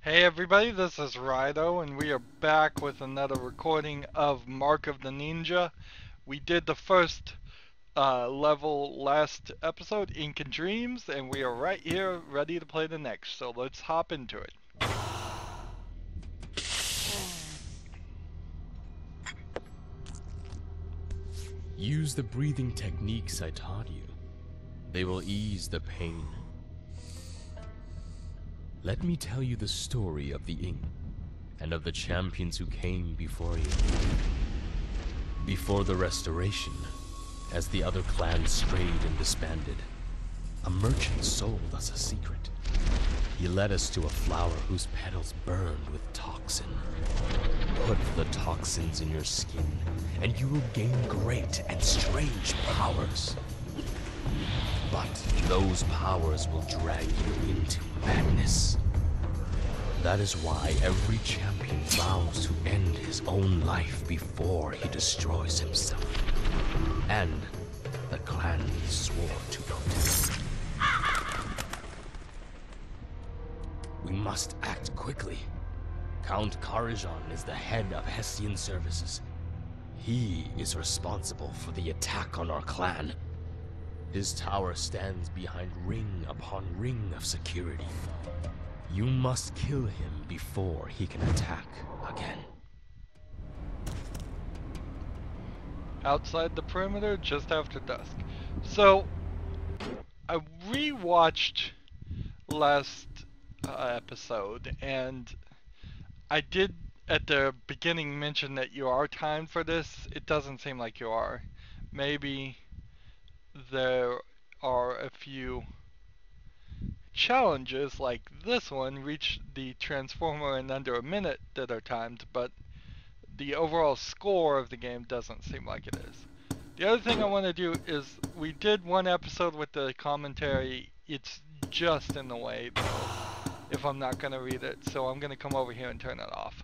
Hey everybody, this is Rydo, and we are back with another recording of Mark of the Ninja. We did the first level last episode, Ink and Dreams, and we are right here ready to play the next, so let's hop into it. Use the breathing techniques I taught you. They will ease the pain. Let me tell you the story of the ink and of the champions who came before you. Before the restoration, as the other clans strayed and disbanded, a merchant sold us a secret. He led us to a flower whose petals burned with toxin. Put the toxins in your skin, and you will gain great and strange powers. But those powers will drag you into madness. That is why every champion vows to end his own life before he destroys himself. And the clan swore to protect. We must act quickly. Count Karajan is the head of Hessian services. He is responsible for the attack on our clan. His tower stands behind ring upon ring of security. You must kill him before he can attack again. Outside the perimeter, just after dusk. So, I rewatched last episode, and I did at the beginning mention that you are timed for this. It doesn't seem like you are. Maybe there are a few challenges like this one, reach the transformer in under a minute, that are timed, but the overall score of the game doesn't seem like it is. The other thing I want to do is, we did one episode with the commentary. It's just in the way though, if I'm not going to read it, so I'm going to come over here and turn it off.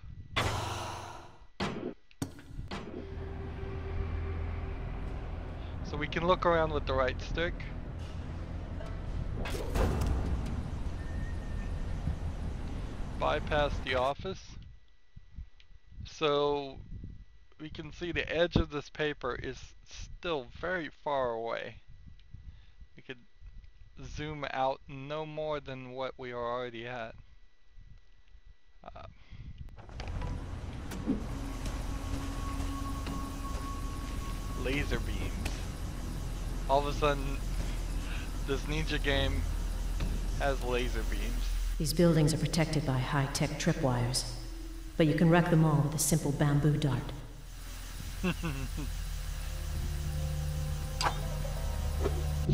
So we can look around with the right stick. Bypass the office. So we can see the edge of this paper is still very far away. We could zoom out no more than what we are already at. Laser beams. All of a sudden, this ninja game has laser beams. These buildings are protected by high-tech tripwires, but you can wreck them all with a simple bamboo dart.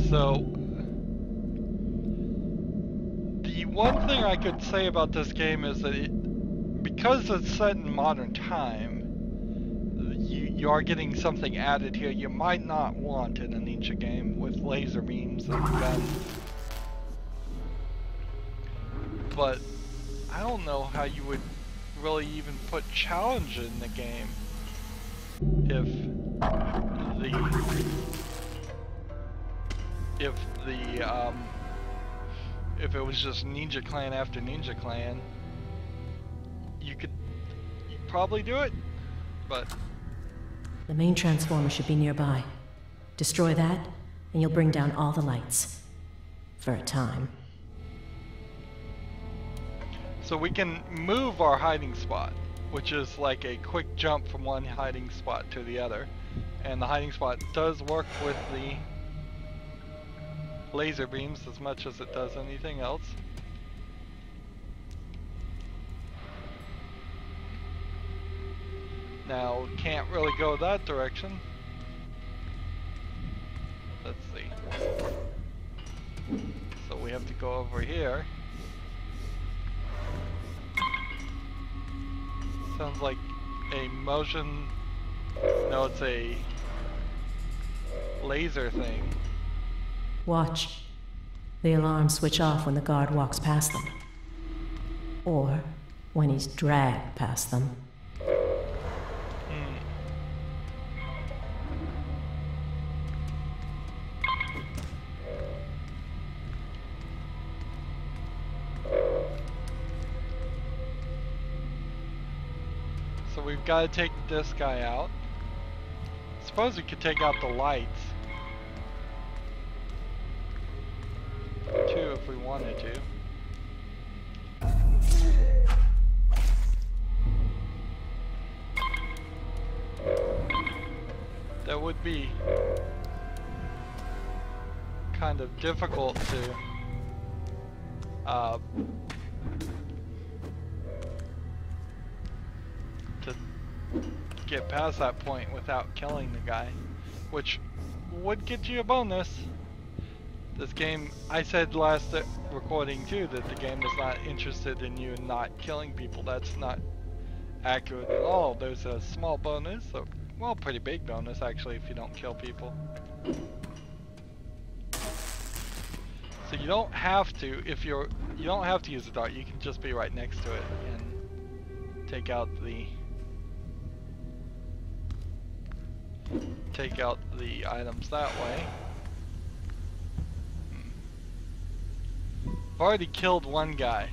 So, the one thing I could say about this game is that because it's set in modern time, you are getting something added here you might not want in a ninja game with laser beams and guns. But I don't know how you would really even put challenge in the game if it was just Ninja Clan after Ninja Clan. You'd probably do it, but The main transformer should be nearby. Destroy that, and you'll bring down all the lights. For a time. so we can move our hiding spot, which is like a quick jump from one hiding spot to the other. And the hiding spot does work with the laser beams as much as it does anything else. Now, can't really go that direction. Let's see. So we have to go over here. Sounds like a motion. No, it's a laser thing. Watch. The alarms switch off when the guard walks past them. Or when he's dragged past them. So we've got to take this guy out. Suppose we could take out the lights too if we wanted to. That would be kind of difficult to get past that point without killing the guy, which would get you a bonus. This game, I said last recording too that the game was not interested in you not killing people. That's not accurate at all. There's a small bonus, well, pretty big bonus actually, if you don't kill people. So you don't have to, you don't have to use a dart. You can just be right next to it and take out the items that way. I've already killed one guy.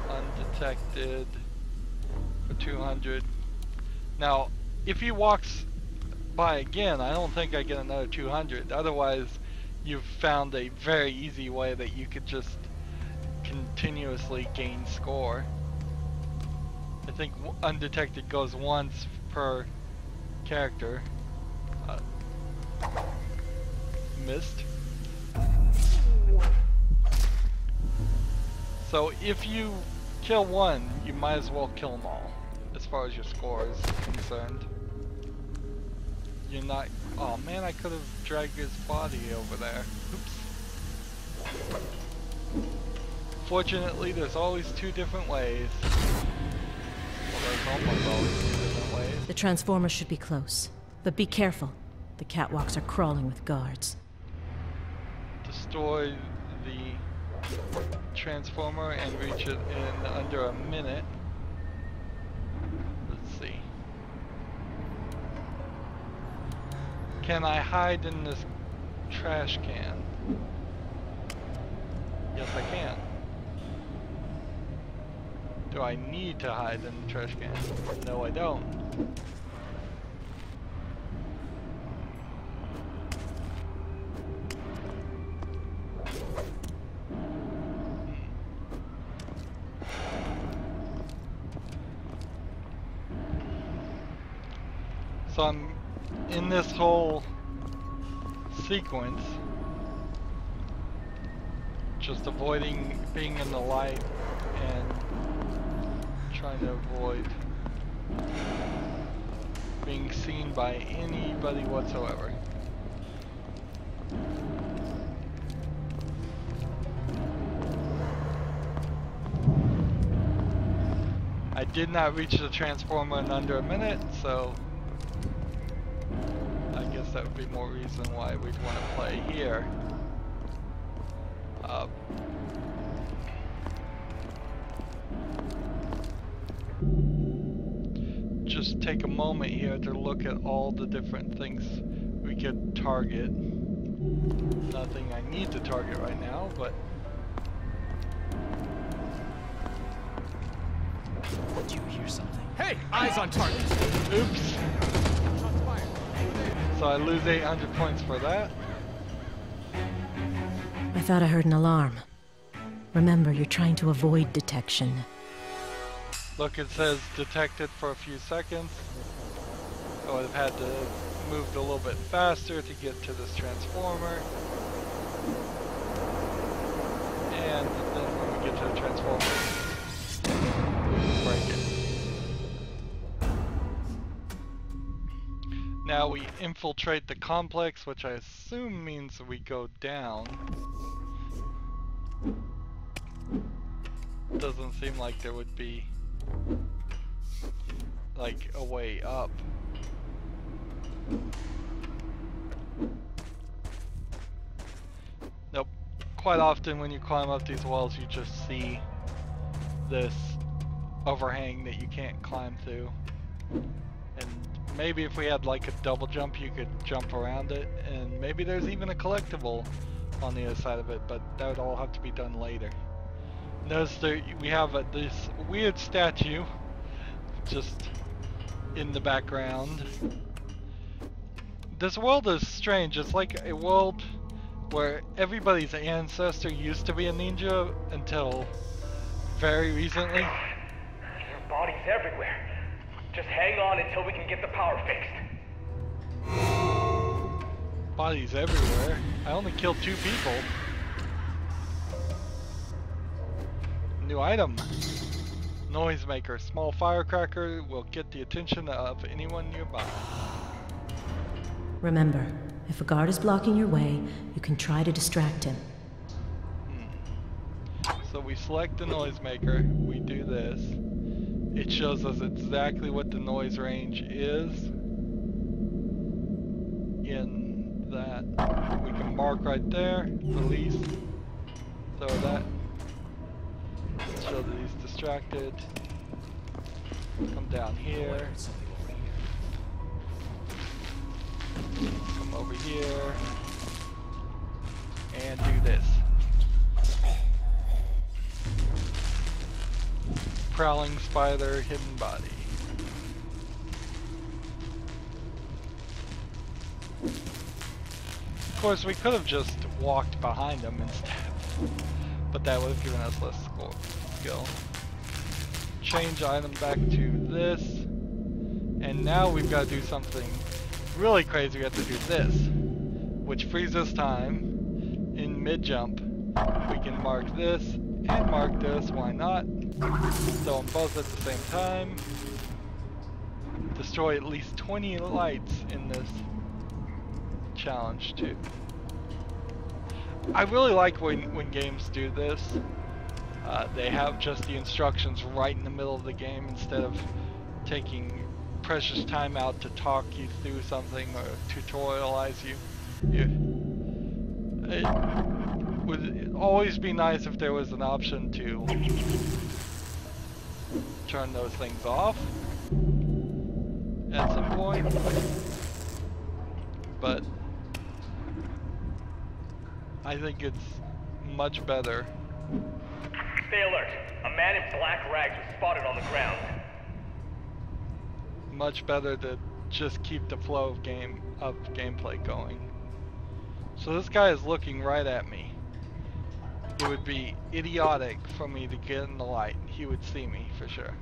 Undetected for 200. Now, if he walks by again, I don't think I get another 200. Otherwise, you've found a very easy way that you could just continuously gain score. I think undetected goes once per character. Missed. So if you kill one, you might as well kill them all, as far as your score is concerned. You're not... Oh man, I could have dragged his body over there. Oops. Fortunately, there's always two different ways. Well, there's almost always two different ways. The transformer should be close, but be careful. The catwalks are crawling with guards. Destroy the transformer and reach it in under a minute. Let's see. Can I hide in this trash can? Yes, I can. Do I need to hide in the trash can? No, I don't. So I'm in this whole sequence, just avoiding being in the light and trying to avoid being seen by anybody whatsoever. I did not reach the transformer in under a minute, so I guess that would be more reason why we'd want to play here. Just take a moment here to look at all the different things we could target. Nothing I need to target right now, but... Did you hear something? Hey! Eyes on target! Oops! So I lose 800 points for that. I thought I heard an alarm. Remember, you're trying to avoid detection. Look, it says detected for a few seconds. I would have had to move a little bit faster to get to this transformer. And then when we get to the transformer, break it. Now we infiltrate the complex, which I assume means we go down. Doesn't seem like there would be like a way up. Nope. Quite often when you climb up these walls you just see this overhang that you can't climb through. And maybe if we had like a double jump you could jump around it, and maybe there's even a collectible on the other side of it, but that would all have to be done later. Notice there we have this weird statue just in the background. This world is strange. It's like a world where everybody's ancestor used to be a ninja until very recently. There are bodies everywhere. Just hang on until we can get the power fixed. Bodies everywhere. I only killed 2 people. New item. Noisemaker. Small firecracker will get the attention of anyone nearby. Remember, if a guard is blocking your way, you can try to distract him. So we select the noisemaker, we do this. It shows us exactly what the noise range is. In that, we can mark right there, release, throw that. Show that he's distracted. Come down here. Come over here. And do this. Prowling spider, hidden body. Of course, we could have just walked behind him instead, but that would have given us less skill. Change item back to this, and now we've got to do something really crazy. We have to do this, which frees us time. In mid-jump, we can mark this and mark this, why not? Throw them both at the same time. Destroy at least 20 lights in this challenge too. I really like when games do this. They have just the instructions right in the middle of the game instead of taking precious time out to talk you through something or tutorialize you. It would always be nice if there was an option to turn those things off at some point, but I think it's much better. Stay alert. A man in black rags was spotted on the ground. Much better to just keep the flow of gameplay going. So this guy is looking right at me. It would be idiotic for me to get in the light. He would see me for sure.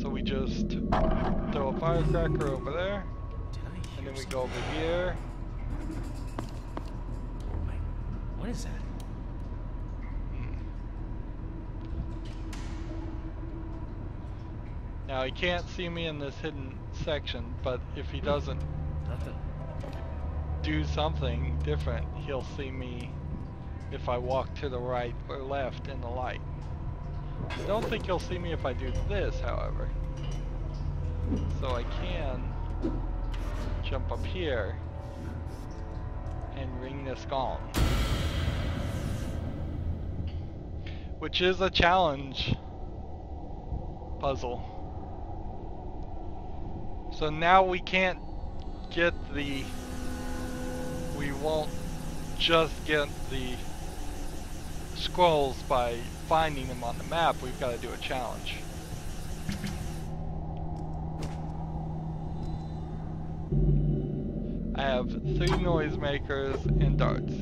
So we just throw a firecracker over there, and then we go over here. Wait, what is that? Now he can't see me in this hidden section, but if he doesn't do something different, he'll see me if I walk to the right or left in the light. I don't think he'll see me if I do this, however. So I can jump up here and ring this gong, which is a challenge puzzle. So now we can't get we won't just get the scrolls by finding them on the map. We've got to do a challenge. I have 3 noisemakers and darts.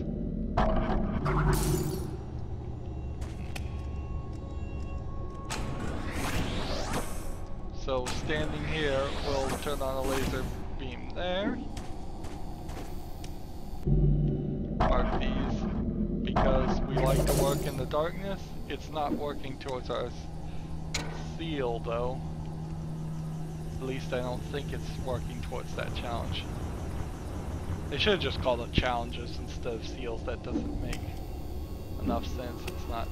So standing here, we'll turn on a laser beam there. Mark these because we like to work in the darkness. It's not working towards our seal though. At least I don't think it's working towards that challenge. They should have just called it challenges instead of seals. That doesn't make enough sense. It's not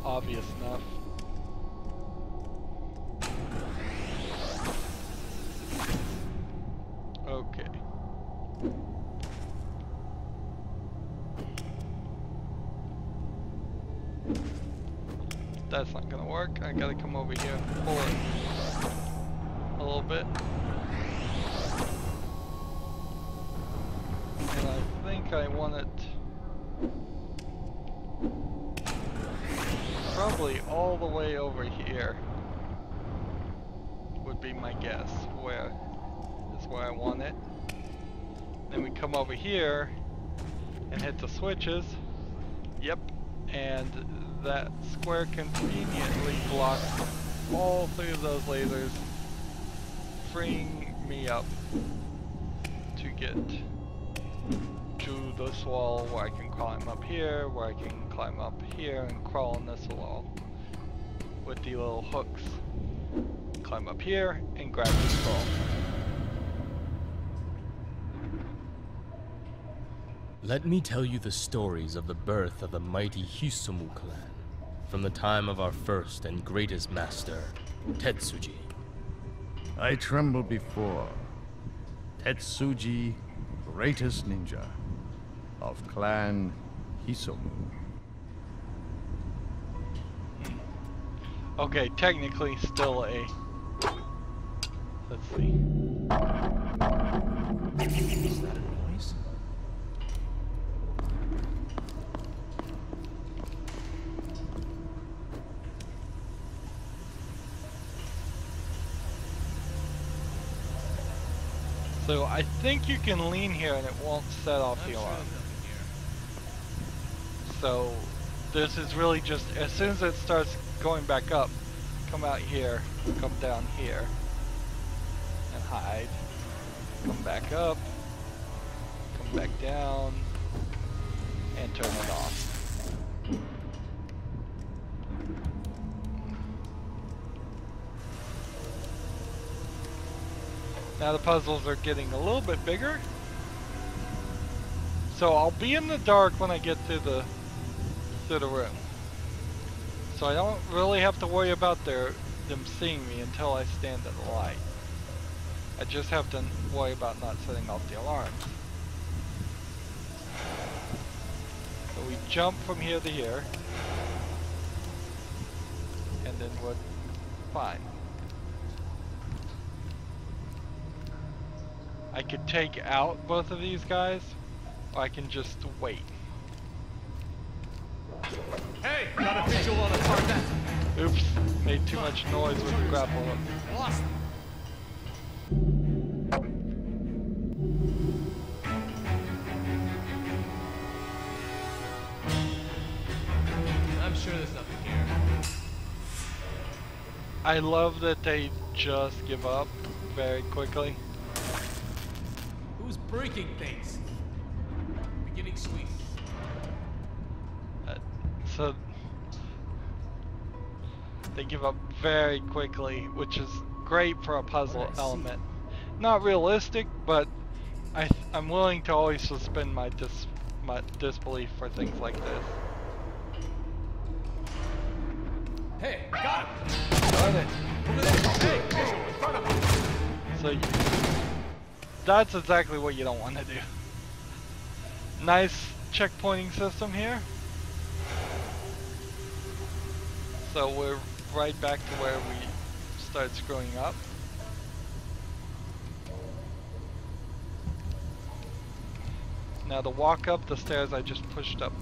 obvious enough. Okay. That's not gonna work. I gotta come over here and pull it a little bit. And I think I want it probably all the way over here. Would be my guess. Where is where I want it. Then we come over here and hit the switches. Yep. And that square conveniently blocks all three of those lasers, freeing me up to get to this wall where I can climb up here, where I can climb up here and crawl on this wall with the little hooks. Climb up here and grab this ball. Let me tell you the stories of the birth of the mighty Hisomu clan, from the time of our first and greatest master, Tetsuji. I tremble before Tetsuji, greatest ninja of clan Hisomu. Okay, technically still a... Let's see. Is that a noise? So I think you can lean here and it won't set off the alarm. So this is really just, as soon as it starts going back up, come out here, come down here, and hide. Come back up, come back down, and turn it off. Now the puzzles are getting a little bit bigger. So I'll be in the dark when I get to the room. So I don't really have to worry about them seeing me until I stand in the light. I just have to worry about not setting off the alarms. So we jump from here to here, and then we're fine. I could take out both of these guys, or I can just wait. Hey, got a visual on the target. Oops, made too much noise with the grapple hook. Lost. I'm sure there's nothing here. I love that they just give up very quickly. Who's breaking things? Beginning sweet. So they give up very quickly, which is great for a puzzle element. Not realistic, but I'm willing to always suspend my disbelief for things like this. Hey, got him! Got it. Over there! Hey, visual in front of him! So that's exactly what you don't want to do. Nice checkpointing system here. So we're right back to where we start screwing up. Now to walk up the stairs, I just pushed up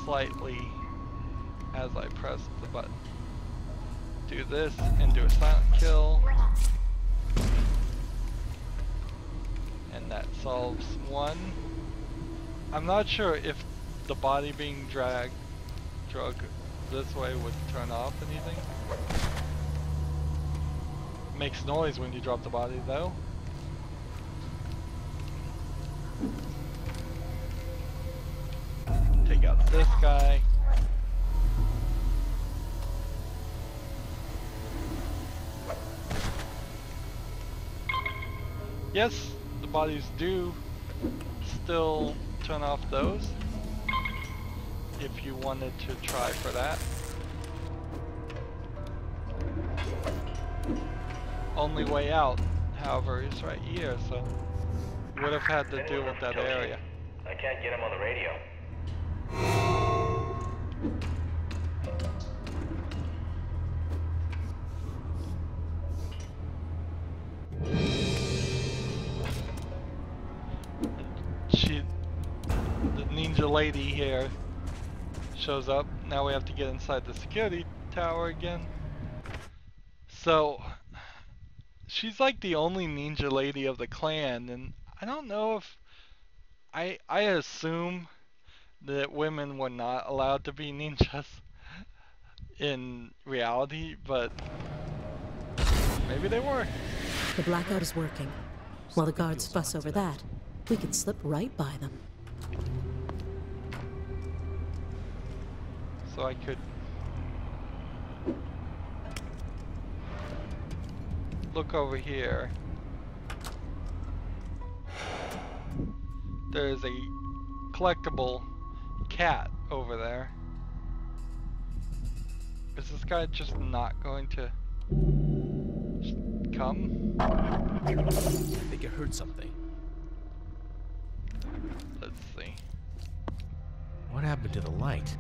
slightly as I pressed the button. Do this and do a silent kill. And that solves one. I'm not sure if the body being drug this way would turn off anything. Makes noise when you drop the body though. Take out this guy. Yes, the bodies do still turn off those. If you wanted to try for that. Only way out, however, is right here, so you would have had to deal with that area. I can't get him on the radio. The ninja lady here, shows up. Now we have to get inside the security tower again. So she's like the only ninja lady of the clan, and I don't know if I assume that women were not allowed to be ninjas in reality, but maybe they were. The blackout is working. While the guards fuss over that, we could slip right by them. So I could look over here. There's a collectible cat over there. Is this guy just not going to just come? I think I heard something. Let's see. What happened to the light?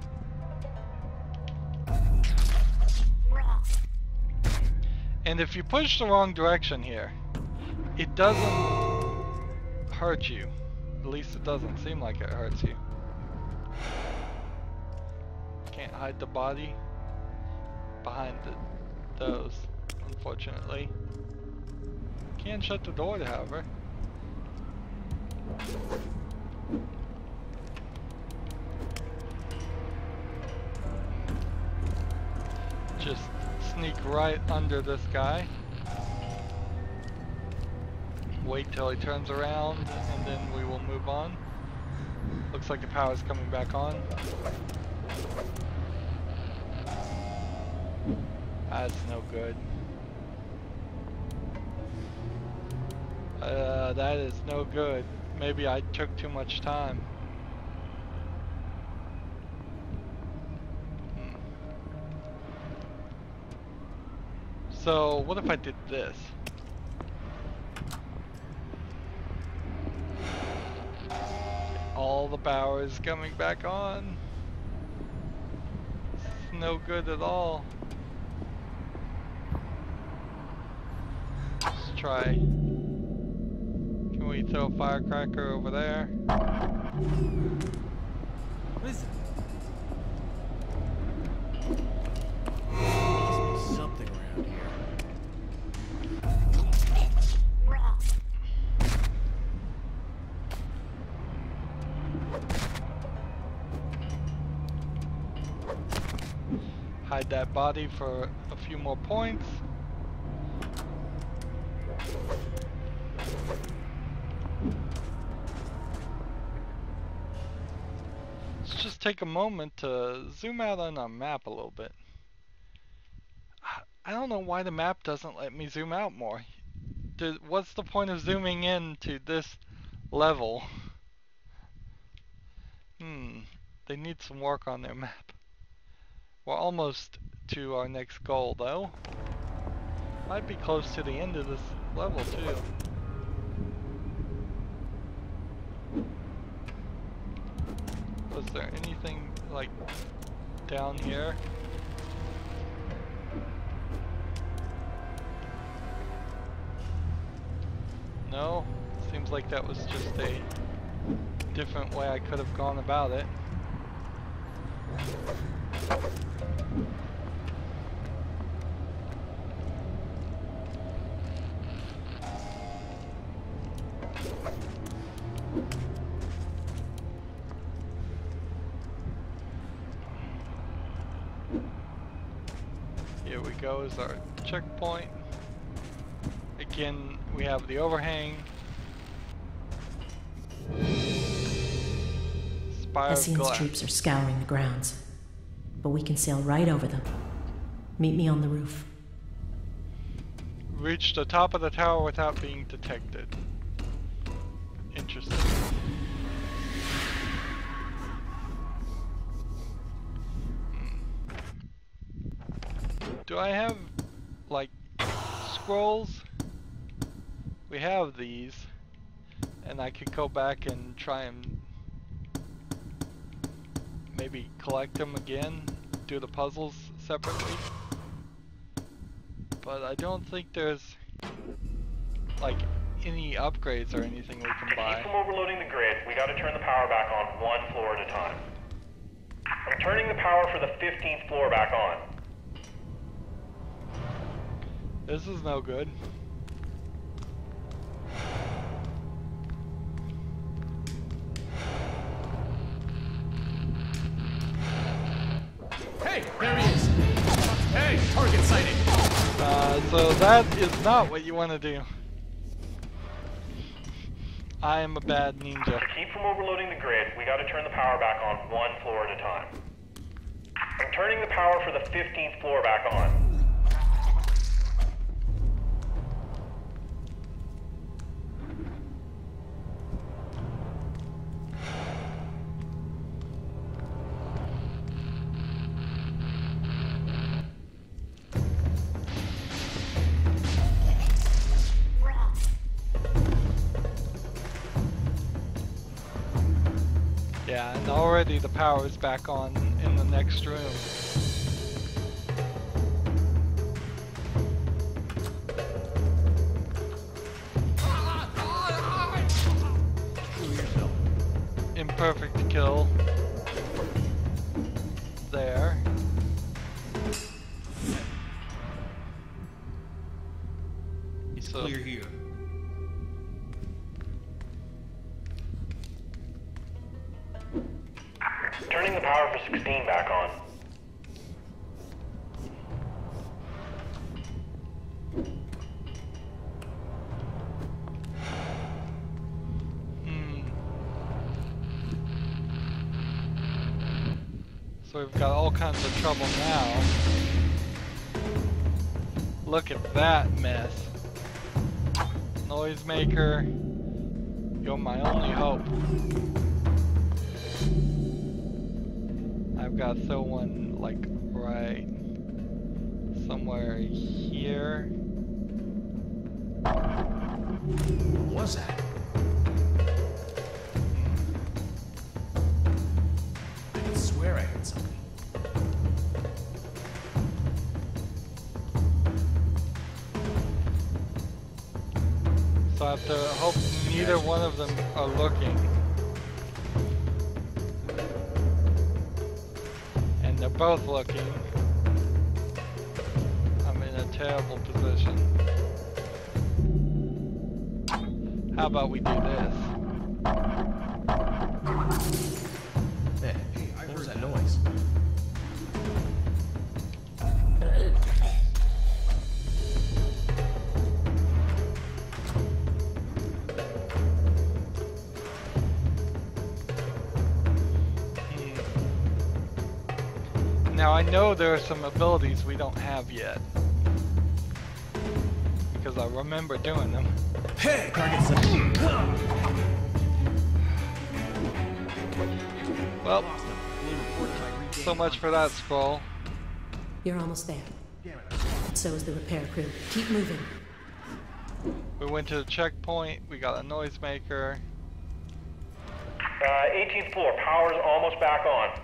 And if you push the wrong direction here, it doesn't hurt you. At least it doesn't seem like it hurts you. Can't hide the body behind those, unfortunately. Can shut the door, however. Just sneak right under this guy. Wait till he turns around, and then we will move on. Looks like the power's coming back on. That's no good. That is no good. Maybe I took too much time. So, what if I did this? All the power is coming back on. It's no good at all. Let's try. Can we throw a firecracker over there? What is it? Something around here. Hide that body for a few more points. Let's just take a moment to zoom out on our map a little bit. I don't know why the map doesn't let me zoom out more. What's the point of zooming in to this level? They need some work on their map. We're almost to our next goal though. Might be close to the end of this level too. Was there anything like down here? No? Seems like that was just a different way I could have gone about it. Here we go, is our checkpoint. Again, we have the overhang. Spire of Hessian's glass. troops are scouring the grounds, but we can sail right over them. Meet me on the roof. Reach the top of the tower without being detected. Interesting. Do I have, like, scrolls? We have these, and I could go back and try and maybe collect them again, do the puzzles separately. But I don't think there's, like, any upgrades or anything we can To buy. keep from overloading the grid, we gotta turn the power back on one floor at a time. I'm gonna turning the power for the 15th floor back on. This is no good. Hey, there he is. Hey, target sighting. So that is not what you want to do. I am a bad ninja. To keep from overloading the grid, we gotta turn the power back on one floor at a time. I'm turning the power for the 15th floor back on. Yeah, and already the power is back on in the next room. Imperfect kill. There. It's So- clear here. Turning the power for 16 back on. So we've got all kinds of trouble now. Look at that mess. Noisemaker, you're my only hope. I've got to throw one like right somewhere here. What was that? I can swear I heard something. So I have to hope neither one of them are looking. And they're both looking. I'm in a terrible position. How about we do this? Hey, what was that noise? Now I know there are some abilities we don't have yet. Because I remember doing them. Hey, target sighting. Well, so much for that scroll. You're almost there. So is the repair crew. Keep moving. We went to the checkpoint, we got a noisemaker. 18th floor, power's almost back on.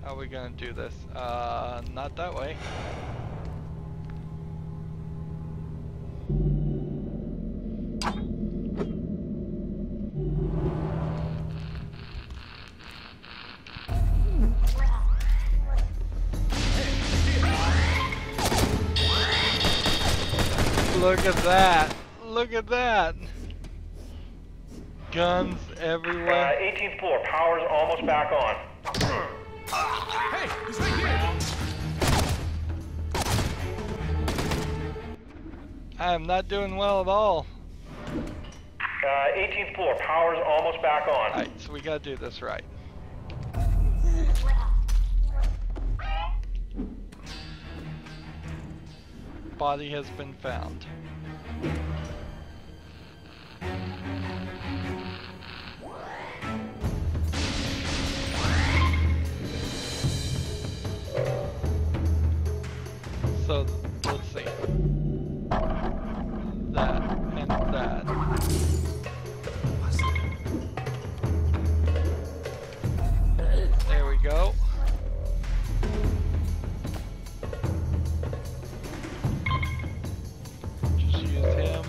How are we gonna do this? Not that way. Look at that! Look at that! Guns everywhere. 18th floor, power's almost back on. Hey, he's right here. I am not doing well at all. 18th floor, power's almost back on. Alright, so we gotta do this right. Body has been found. So, let's see. That and that. There we go. Just use him.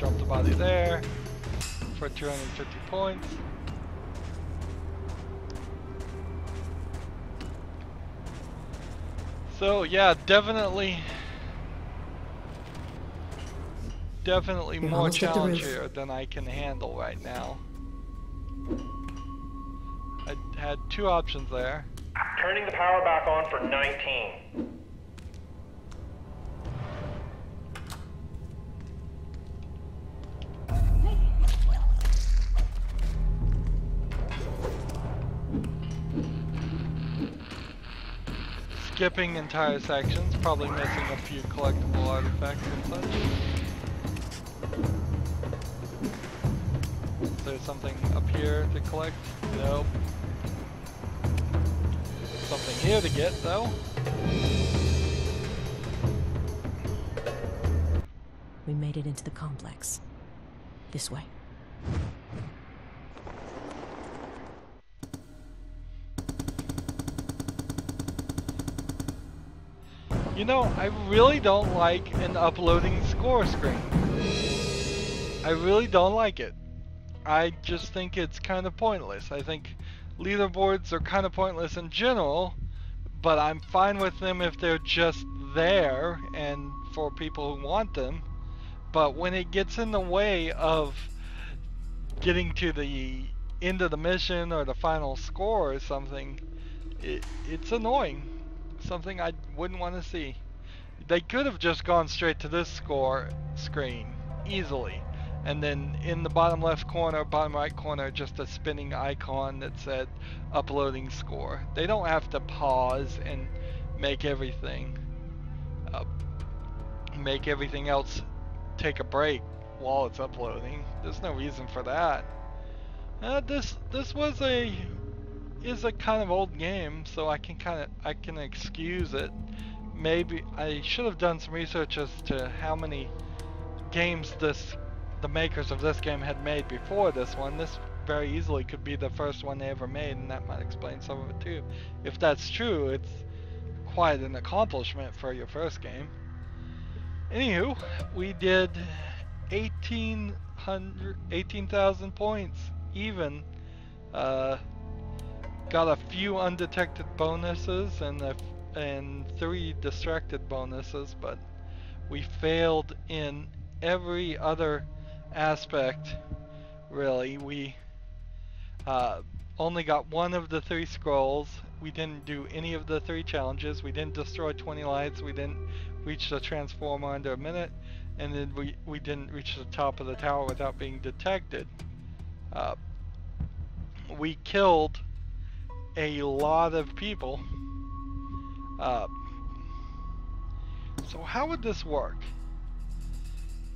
drop the body there for 250 points. So yeah, definitely You're more almost at the challenge roof. here than I can handle right now. I had two options there. Turning the power back on for 19. Skipping entire sections, probably missing a few collectible artifacts and such. Is there something up here to collect? Nope. Something here to get though. We made it into the complex. This way. You know, I really don't like an uploading score screen. I really don't like it. I just think it's kind of pointless. I think leaderboards are kind of pointless in general, but I'm fine with them if they're just there and for people who want them. But when it gets in the way of getting to the end of the mission or the final score or something, it's annoying. Something I wouldn't want to see. They could have just gone straight to this score screen easily, and then in the bottom left corner, bottom right corner, just a spinning icon that said uploading score. They don't have to pause and make everything else take a break while it's uploading. There's no reason for that. This is a kind of old game, so I can excuse it. Maybe I should have done some research as to how many games the makers of this game had made before this one. This very easily could be the first one they ever made, and that might explain some of it too. If that's true, it's quite an accomplishment for your first game. Anywho, we did 18,000 points even. Got a few undetected bonuses and 3 distracted bonuses, but we failed in every other aspect. Really, we only got 1 of the 3 scrolls. We didn't do any of the 3 challenges. We didn't destroy 20 lights. We didn't reach the transformer under a minute, and then we didn't reach the top of the tower without being detected. We killed a lot of people. So how would this work?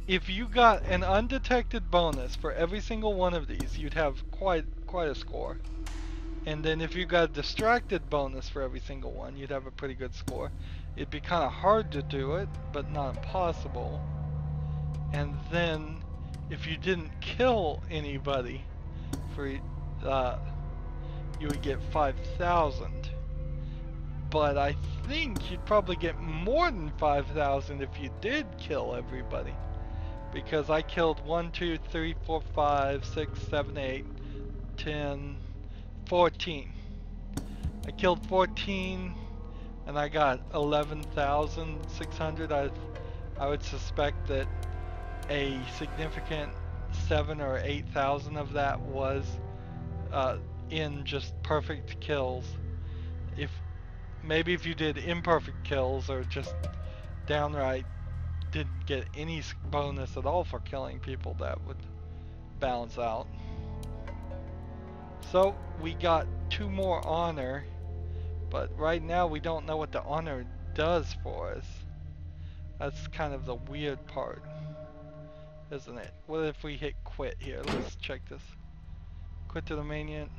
If you got an undetected bonus for every single one of these, you'd have quite a score. And then if you got a distracted bonus for every single one, you'd have a pretty good score. It'd be kind of hard to do it, but not impossible. And then if you didn't kill anybody for you would get 5,000. But I think you'd probably get more than 5,000 if you did kill everybody. Because I killed 1, 2, 3, 4, 5, 6, 7, 8, 10, 14. I killed 14 and I got 11,600. I would suspect that a significant 7 or 8,000 of that was in just perfect kills. Maybe if you did imperfect kills or just downright didn't get any bonus at all for killing people, that would balance out. So we got 2 more honor, but right now we don't know what the honor does for us. That's kind of the weird part, isn't it? What if we hit quit here? Let's check this. Quit to the main unit.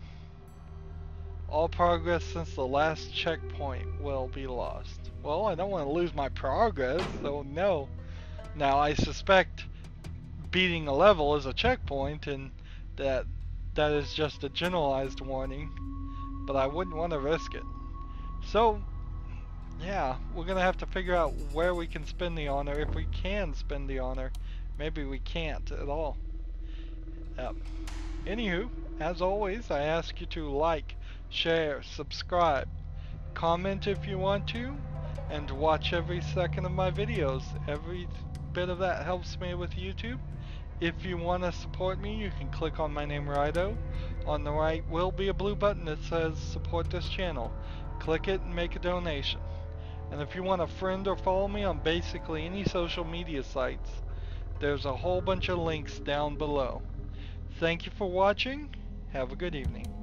All progress since the last checkpoint will be lost. Well, I don't want to lose my progress, so no. Now, I suspect beating a level is a checkpoint, and that is just a generalized warning, but I wouldn't want to risk it. So, yeah, we're going to have to figure out where we can spend the honor, if we can spend the honor. maybe we can't at all. Anywho, as always, I ask you to like, share, subscribe, comment if you want to, and watch every second of my videos. Every bit of that helps me with YouTube. If you want to support me, you can click on my name, Rydo. On the right will be a blue button that says support this channel. Click it and make a donation. And if you want to friend or follow me on basically any social media sites, there's a whole bunch of links down below. Thank you for watching. Have a good evening.